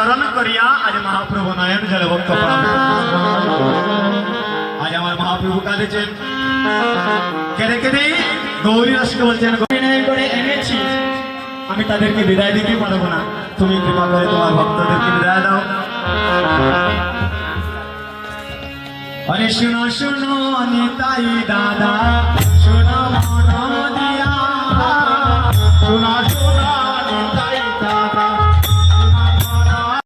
স্মরণ করিয়া আজ মহাপ্রভু নয়ন জলে ভক্ত আজ আমার মহাপ্রভু কাঁদেছেন কেঁদে কেঁদে গৌরী রসকে বলছেন অভিনয় করে এনেছি আমি তাদেরকে বিদায় দিতে পারবো না তুমি কৃপা করে তোমার ভক্তদেরকে বিদায় দাও আরে শুনো শুনো নিতাই দাদা শুনো মন দিয়া শোনা শোনা নিতাই